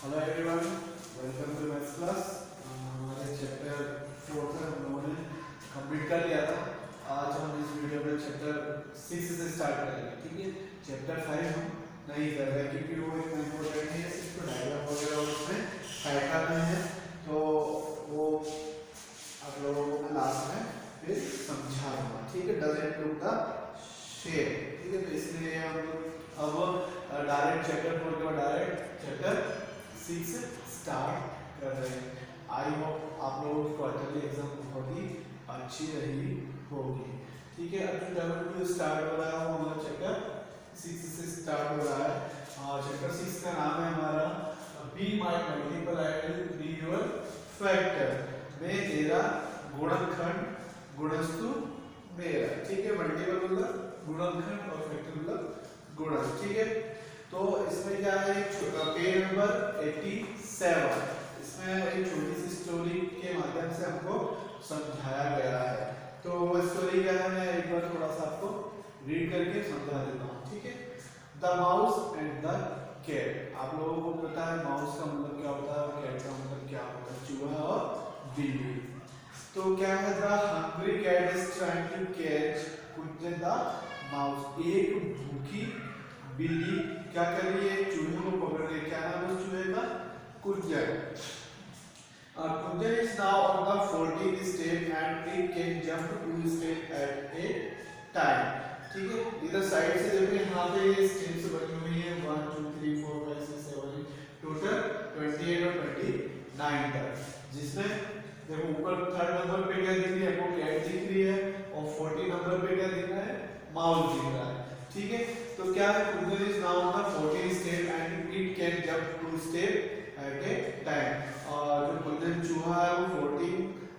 Hello everyone, welcome to maths class. हमारे chapter 4 से हम लोगों ने कंप्लीट कर लिया था। आज हम इस वीडियो में चैप्टर 6 से स्टार्ट करेंगे। ठीक है, चैप्टर 5 हम नहीं कर रहे क्योंकि वो इतना इम्पोर्टेंट नहीं है, सिर्फ डायग्राम वगैरह उसमें ऐड करना है, तो वो आप लोगों को क्लास में फिर समझा दूंगा। ठीक है, डजंट लुक द शेप। ठीक है, तो इसलिए हम अब डायरेक्ट चैप्टर 4 के बाद डायरेक्ट चैप्टर 6 स्टार्ट कर रहे हैं। आई होप आप लोगों की क्वार्टरली एग्जाम बहुत ही अच्छी रही होगी। ठीक है, अब जो स्टार्ट हो रहा है वो हमारा चैप्टर 6 से स्टार्ट हो रहा है और चैप्टर 6 का नाम है हमारा be my multiple I will be your factor. मैं तेरा गुणनखंड, गुणस्तु मेरा। ठीक है, मल्टीपल मतलब गुणनखंड और फैक्टर मतलब गुणन। ठीक है, तो इसमें क्या है, पेज नंबर 87, इसमें एक छोटी सी स्टोरी के माध्यम से हमको समझाया गया है। तो वो स्टोरी क्या है, मैं एक बार थोड़ा सा आपको रीड करके समझा देता हूँ। ठीक है, the mouse and the cat. आप लोगों को पता है माउस का मतलब क्या होता है और कैट का मतलब क्या होता है, चूहा और बिल्ली। तो क्या है, the hungry cat is trying to catch the mouse. एक भूखी बिल्ली क्या कर रही है, चूहे को पकड़ रही है। क्या नाम है उस चूहे का, Kunjar. Kunjar is now on the 14th step and it can jump 2 step at a time. ठीक है, इधर साइड से देखो यहाँ पे ये स्टेप्स बनी हुई है 1 2 3 4 5 6 7 8, टोटल 28 और 29 तक, जिसमें देखो ऊपर 3rd नंबर पे क्या दिख रही है, आपको कैट दिख रही है और 40 नंबर पे क्या दिख रहा है, माउस दिख रहा है। ठीक है, तो क्या है, Kunjar is now on the 14th step and it can jump 2 step at a time. और जो कुंजर चूहा है वो 14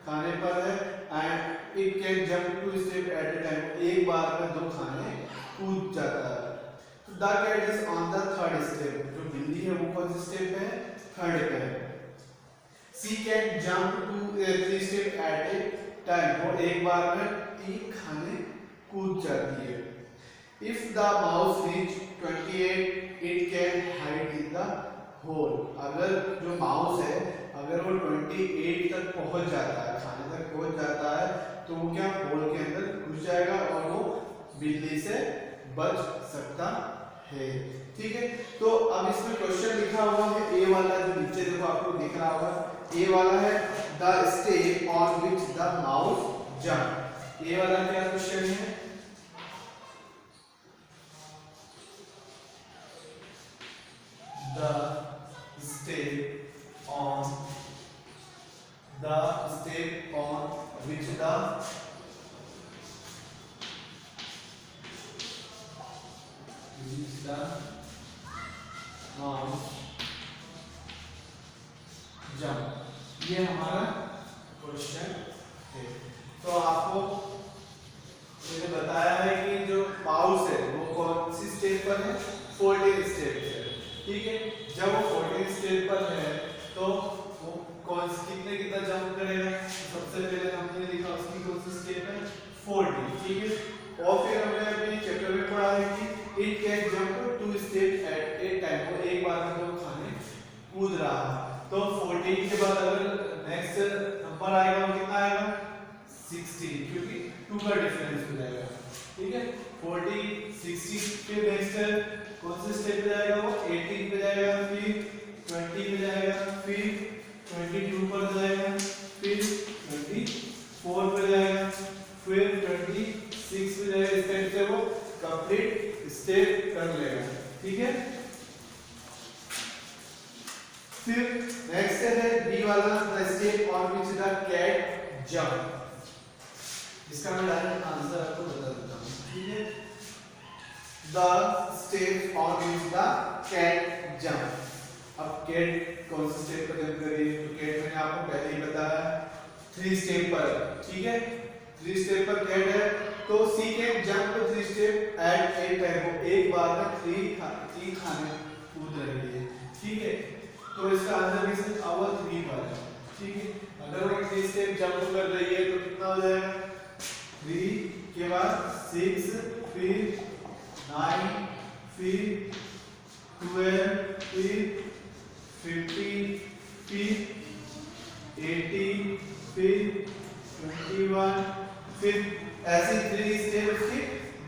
खाने पर है and it can jump 2 step at a time, एक बार में 2 खाने कूद जाता है। तो the cat is on the 3rd step, जो बिल्ली है वो कौन से स्टेप पे है, 3rd पे है। She can jump 3 step at a time, वो एक बार में 3 खाने कूद जाती है। If the mouse reach 28, it can hide in the hole. अगर जो माउस है अगर वो 28 तक पहुंच जाता है, खाने तक पहुंच जाता है, तो वो क्या होल के अंदर घुस जाएगा और वो बिल्ली से बच सकता है। ठीक है, तो अब इसमें क्वेश्चन लिखा हुआ है ए वाला, जो नीचे देखो आपको दिख रहा होगा, ए वाला है the step on which the mouse jump. A वाला क्या क्वेश्चन है, the step on which the mouse jump। ये हमारा क्वेश्चन है। तो आपको मैंने बताया है कि जो माउस है वो कौन सी स्टेप पर है, 14 स्टेप पे। ठीक है, जब वो 14 स्टेप पर है तो वो कितना जंप करेगा, सबसे पहले हमने लिखा उसकी कौन सी स्टेप है, 40। ठीक है, और फिर हमने अभी चैप्टर में पढ़ा है कि it can jump 2 step at a time, वो एक बार में 2 खाने कूद रहा है। तो 14 के बाद अगर नेक्स्ट नंबर आएगा वो कितना आएगा, 16, क्योंकि 2 का डिफरेंस हो जाएगा। ठीक है, 40 60 फिर नेक्स्ट कौन से स्टेप पे जाएगा, वो 18 पे जाएगा, फिर 20 पे जाएगा, फिर 22 पर जाएगा, फिर 24 पे जाएगा, फिर 26 पे जाएगा। इस टाइप से वो कंप्लीट स्टेप कर लेगा। ठीक है, फिर नेक्स्ट है बी वाला, the step on which the cat jump. इसका मैं डायरेक्ट आंसर आपको बता देता हूँ। ठीक है, the steps on which the cat jump। अब कैट कौन से स्टेप पर जंप कर रही है, तो कैट मैंने आपको पहले ही बताया 3 स्टेप पर। ठीक है, 3 स्टेप पर कैट है, तो she can jump 3 step at a time, एक बार में 3 खाने कूद रही है। ठीक है, तो इसका आंसर भी सिर्फ आवर 3 पर है। ठीक है, अगर वो 3 स्टेप जंप कर रही है तो कितना हो जाएगा, 3 के बाद 6, फिर 9, फिर 12, फिर 50 फिर 80 फिर 21 फिर ऐसी 3 स्टेप उसकी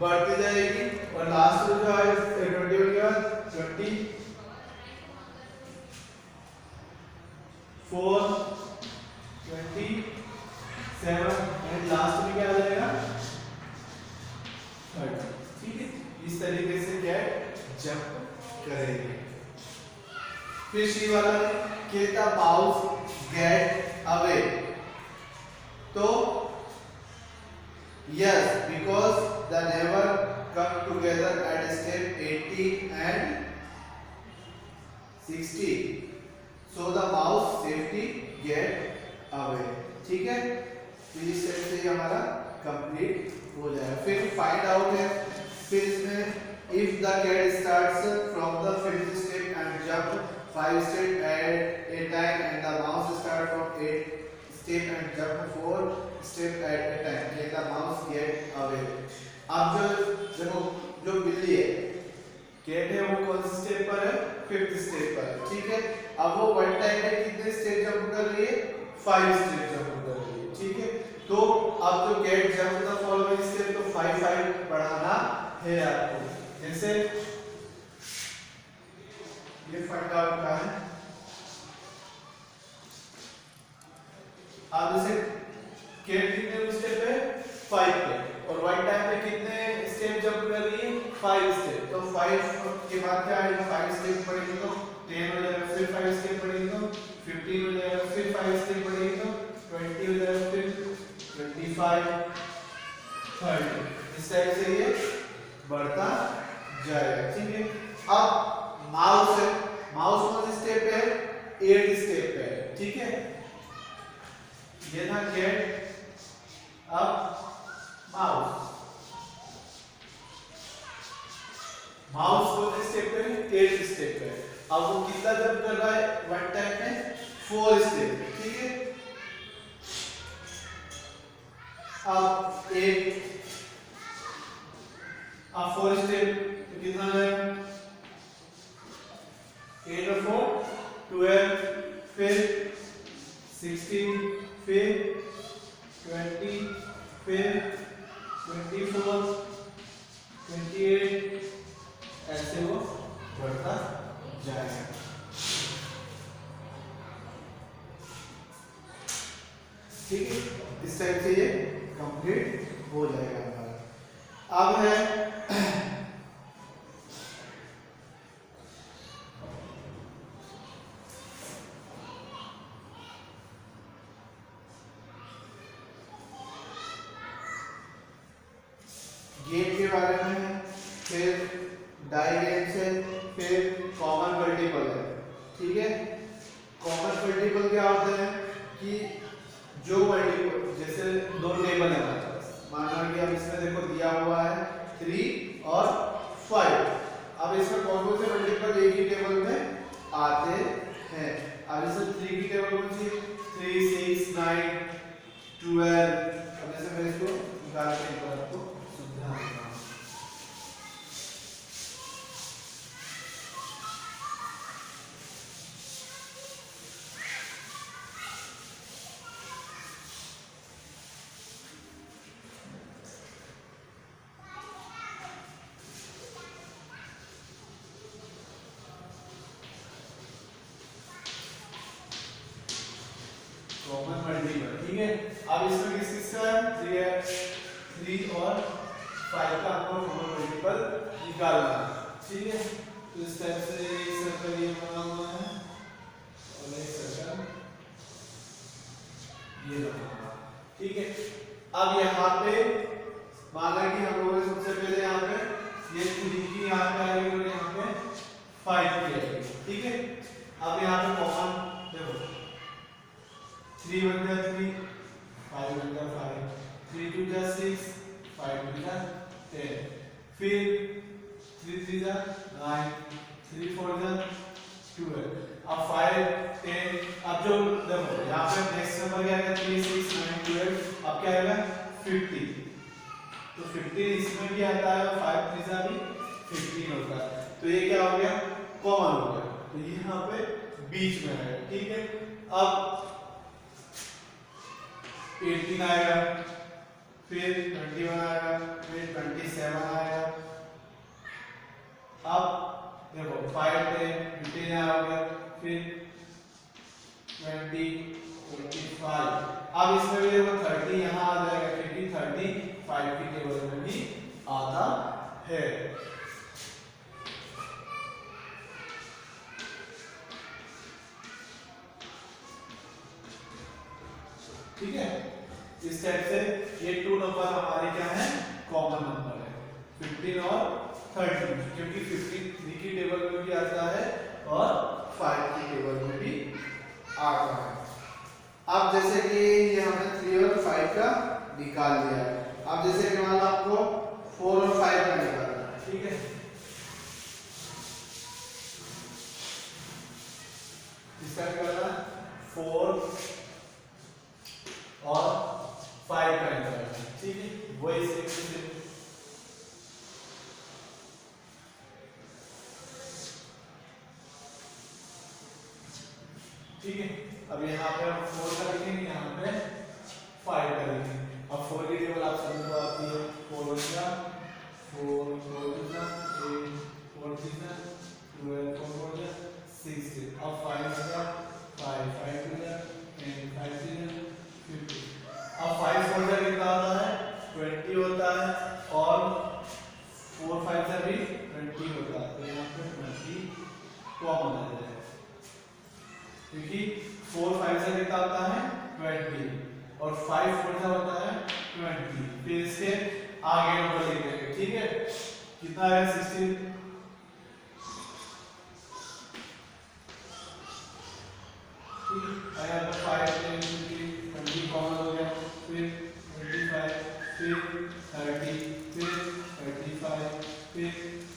बढ़ती जाएगी और लास्ट में जो है 21 के बाद 20 4 27 एंड लास्ट में क्या आ जाएगा 30। ठीक है, इस तरीके से कैट जंप करेंगे। फिर सी वाला के द माउस गेट अवे, तो yes because the never come together at step 80 and 60 so the mouse safety get away. ठीक है, तो इस स्टेप से हमारा कंप्लीट हो जाएगा। फिर फाइंड आउट है, फिर इसमें if the cat starts from the 5th step and jump 5 step at a time and the mouse start from 8 step and jump 4 step at a time let the mouse get away. अब जो देखो जो बिल्ली है cat है वो कौन से स्टेप पर है 5th स्टेप पर है। ठीक है, अब वो वन टाइम में कितने स्टेप जंप कर रही है 5 स्टेप जंप कर रही है। ठीक है, तो अब जो cat jump the following step तो 5 बढ़ाना है आपको। जैसे ये फाइंड आउट का है, अब जैसे कैट कितने स्टेप है 5 पे और वन टाइम पे कितने स्टेप जंप कर रही है 5 स्टेप, तो 5 के बाद क्या आएगा 5 स्टेप पड़ेगी तो 10 हो जाएगा, फिर 5 स्टेप पड़ेगी तो 15 हो जाएगा, फिर 5 स्टेप पड़ेगी तो 20 हो जाएगा, फिर 25 30। इस टाइप से ये बढ़ता जाएगा। ठीक है, अब माउस है, माउस कौन से स्टेप पे है 8 स्टेप पे है। ठीक है, ये था कैट, अब माउस, माउस कौन से स्टेप पे है 8 स्टेप पे है। अब वो कितना जंप कर रहा है वन टाइम में 4 स्टेप। ठीक है, अब 4 स्टेप कितना है 8 और 4 12 फिर 16 फिर 20 फिर 24 28 ऐसे वो बढ़ता जाएगा। ठीक है, इस टाइप से ये कंप्लीट हो जाएगा हमारा। अब है गेम के बारे में, फिर डाई गेम्स है, फिर कॉमन मल्टीपल है। ठीक है, कॉमन मल्टीपल क्या होता है कि जो मल्टीपल जैसे दो टेबल है हमारे पास, माना कि अब इसमें देखो दिया हुआ है 3 और 5। अब इसमें कौन कौन से मल्टीपल एक ही टेबल में आते हैं। अब इसमें 3 की टेबल कौन सी 3 6 9 12। अब जैसे मैं इसको निकाल के एक बार आपको समझा देता हूं। Common multiple. ठीक है, अब इसमें किस किसका है 3 है, 3 और 5 का आपको कॉमन मल्टीपल निकालना है। ठीक है, तो इस टाइप से एक सर्कल ये बना हुआ है और एक सर्कल ये बना हुआ है। ठीक है, अब यहाँ पे माना कि हम लोगों ने सबसे पहले यहाँ पे ये 3 की यहाँ पे आएगी और यहाँ पे 5 की आएगी। ठीक है, अब यहाँ पे कॉमन देखो 3 1 जा 3 5 1 जा 5 3 2 जा 6 5 2 जा 10 फिर 3 3 जा 9 3 4 जा 12। अब 5 10 अब जो देखो यहाँ पे नेक्स्ट नंबर क्या आएगा 3 6 9 12। अब क्या आएगा 50, तो 50 इसमें भी आता है और 5 3 जा भी 15 होता है। तो ये क्या हो गया कॉमन हो गया। तो ये यहाँ पे बीच में है, ठीक है। अब 18 आएगा, फिर 21 आएगा, फिर 27 आएगा। अब देखो 5 थे, 15 आएगा, फिर 20, 25। अब इसमें भी देखो 30 यहाँ आ जाएगा, क्योंकि 35 की टेबल में भी आता है। ठीक है, इस टाइप से ये 2 नंबर हमारे क्या है, कॉमन नंबर है, 15 और 30, क्योंकि 53 की टेबल में भी आता है और 5 की टेबल में भी आता है। अब जैसे कि ये हमने 3 और 5 का निकाल लिया है। अब जैसे कि मान लो आपको 4 और 5 का निकालना है, ठीक है। इसका निकालना 4 और 5 का निकालना है, ठीक है। वही से ठीक है। अब यहाँ पे हम 4 का लिखेंगे, यहाँ पे 5 का लिखेंगे। अब 4 की टेबल आप सभी को आती है, 4 4 4 8 4 12 4 16। अब 5 का 5 5 10 5 50। अब 5 4 का कितना होता है, 20 होता है, और 4 5 से भी 20 होता है, तो यहाँ पे 20 कॉमन आ जाएगा, क्योंकि 4 5 से कितना होता है 20, और 5 4 से होता है 20। फिर इसके आगे नंबर लिख देंगे, ठीक है। कितना है 16, ठीक है। यहाँ पर 5 10 20 कॉमन हो गया, फिर 25, फिर 30, फिर 35, फिर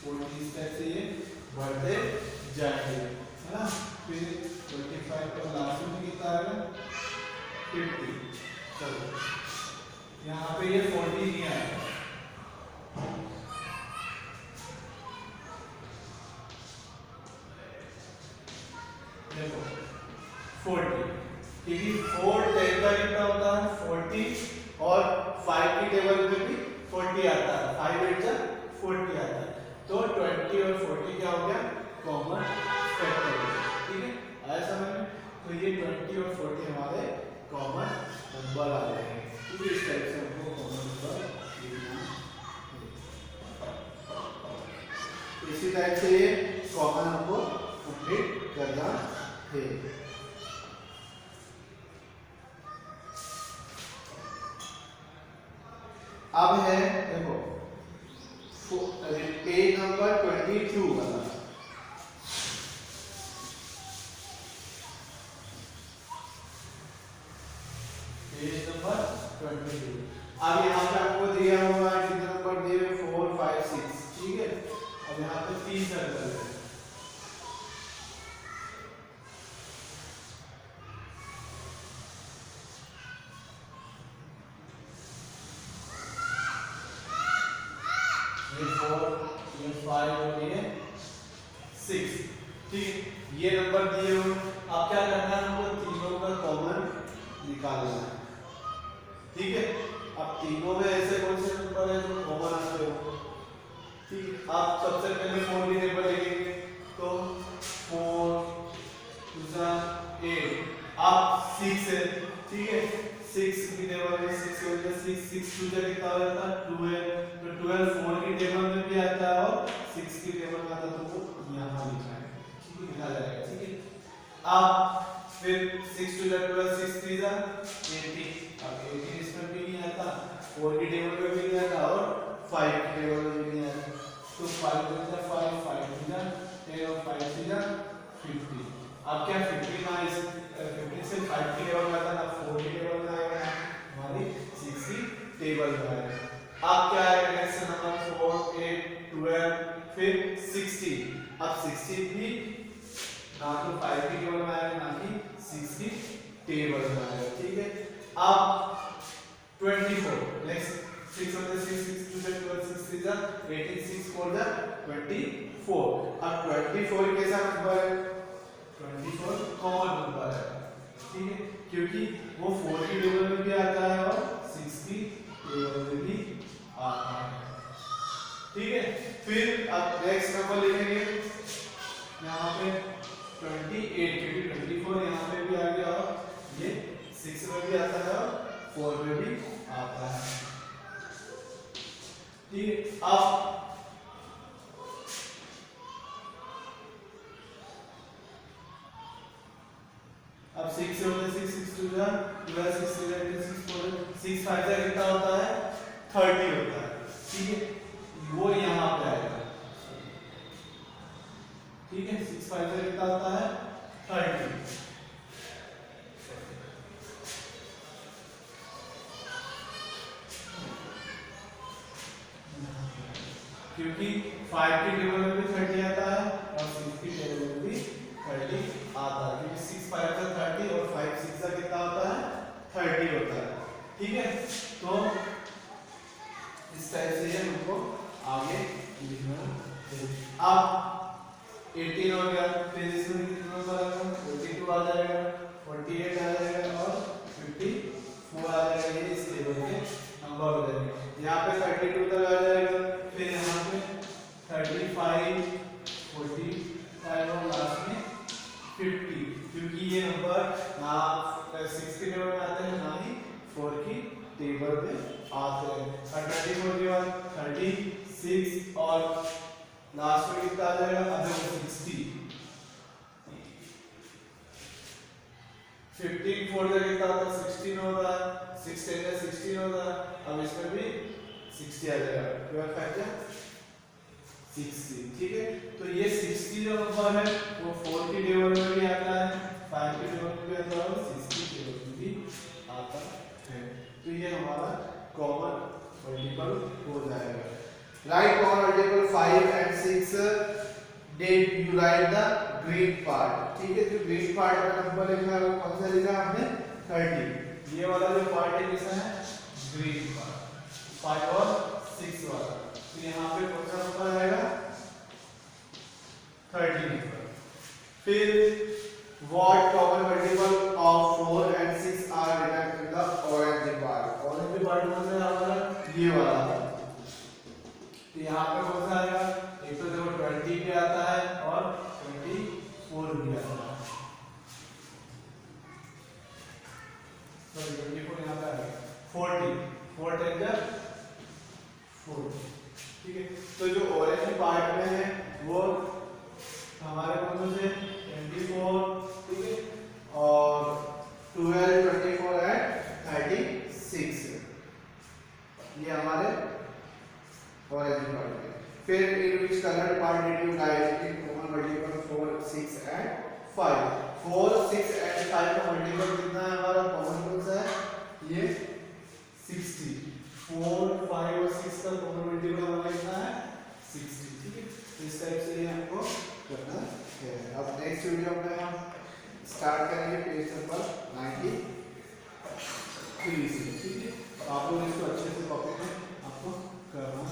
40, स्टेप से ये बढ़ते जाएंगे, है ना। फिर 25 और लास्ट में कितना आएगा 50। चलो यहाँ पे ये 40 नहीं आएगा, देखो 40, क्योंकि 4 10 का कितना होता है 40, और 5 की टेबल में भी 40 आता है, 5 8 जा 40 आता है, तो 20 और 40 क्या हो गया, कॉमन फैक्टर, ठीक है। आया समझ में। तो ये 20 और 40 हमारे कॉमन नंबर आ जाएंगे, ठीक है। इस टाइप से हमको कॉमन नंबर लिखना है। इसी टाइप से ये कॉमन हमको कंप्लीट करना है। अब है देखो पेज नंबर 22 वाला, पेज नंबर 22। अब यहाँ पे आपको दिया हुआ है कितने नंबर दिए हुए 4 5 6, ठीक है। अब यहाँ पे 3 सर्कल है, ये 4 ये 5 और ये 6, ठीक है। ये नंबर दिए हुए, अब क्या करना है हमको तीनों का कॉमन निकालना है, ठीक है। अब तीनों में ऐसे कौन से नंबर है जो कॉमन आते हो, ठीक। आप सबसे पहले 4 की टेबल लिखेंगे, तो 4 2 8, आप 6 है, ठीक है। 6 की टेबल में 6 हो गया, 6 6 2 जा कितना हो जाता है 12, तो 12 4 की टेबल में भी आता है और 6 की टेबल में आता है, तो वो यहाँ लिखा है, ठीक है, लिखा जाएगा, ठीक है। अब फिर 6 2 जा 12 6 3 जा 18, अब 18 इसमें भी नहीं आता, 4 की टेबल में भी नहीं आता, और 5 की टेबल में भी नहीं आता, तो 5 2 जा 5 5 2 जा 10 और 5 3 जा 50। अब क्या 50 ना इस 50 से 5 की टेबल में आता ना 4 की टेबल में आएगा, हमारी 6 की टेबल में आएगा। अब क्या आएगा नेक्स्ट नंबर 4 8 12 फिर 16। अब 16 भी ना तो 5 की टेबल में आएगा ना कि 6 की टेबल में आएगा, ठीक है। अब 24 नेक्स्ट 6 होते 6 6 2 जा 12 6 3 जा 18 6 4 जा 24। अब 24 कैसा नंबर है, क्योंकि वो 4 की टेबल में भी आता है और 6 की टेबल में भी आता है। ठीक है, फिर अब नेक्स्ट नंबर लिखेंगे यहाँ पे 28, क्योंकि 24 यहाँ पे भी आ गया और ये 6 में भी आता है और 4 में भी आता है। ठीक है, अब 6 से होता है 6 6 2 जा 12 6 6 6 4 6 5 जा कितना होता है 30 होता है। ठीक है, वो यहाँ पे आएगा। ठीक है, 6 5 जा कितना होता है 30। क्योंकि 5 की टेबल में भी 30 आता है और 6 की टेबल में भी 30 आता है, क्योंकि 6 5 का 30 और 5 6 का कितना होता है 30 होता है। ठीक है, तो इस टाइप से ये हमको आगे लिखना है। अब 18 हो गया, फिर इसमें कितना नंबर आएगा 42 आ जाएगा, 48 आ जाएगा और 54 आ जाएगा। ये इस टेबल के नंबर हो जाएंगे। यहाँ पे 32 तक आ जाएगा, फिर यहाँ पे 35 45 और लास्ट में 50, क्योंकि ये नंबर ना 6 की टेबल में आते हैं ना ही 4 की टेबल में आते हैं। और 24 के बाद 36 और लास्ट में कितना आ जाएगा अब 60। 15 4 का कितना होता है 16 होता है, 6 10 का 16 होता है। अब इसमें भी 60 आ जाएगा, 12 5 जा 60। ठीक है, तो ये 60 जो नंबर है वो 4 की टेबल में भी आता है, 5 की टेबल में भी आता है और 6 की टेबल में भी आता है। तो ये हमारा कॉमन मल्टीपल हो जाएगा। Right common multiple 5 and 6, then you write the green part। ठीक है, जो ग्रीन पार्ट का नंबर लिखा है वो कौन सा लिखा है हमने 30। ये वाला जो पार्ट है किसका है ग्रीन पार्ट, 5 और 6 वाला। तो यहाँ पे कौन सा नंबर आएगा 30 नंबर। फिर what common multiple of 4 and 6 are written in the orange part। orange part कौन सा है हमारा ये वाला है। तो यहाँ पे कौन सा आएगा, एक तो देखो 20 भी आता है और 24 भी आता है। सॉरी 24 यहाँ पे आएगा 40 4 10 जा 40। ठीक है, तो जो ऑरेंज पार्ट में है वो हमारे कौन से 24, ठीक है, और 12 24 एंड 36, ये हमारे ऑरेंज पार्ट में। फिर in which colour part did you write in common multiple 4 6 and 5। 4 6 and 5 का मल्टीपल कितना है हमारा कॉमन कौन सा है ये 60। 4 5 और 6 का कॉमन मल्टीपल हमारा कितना है 60। ठीक है, इस टाइप से ये हमको करना है। अब नेक्स्ट वीडियो में हम स्टार्ट करेंगे पेज नंबर 93 से। ठीक है, आप लोग इसको अच्छे से कॉपी में आपको करना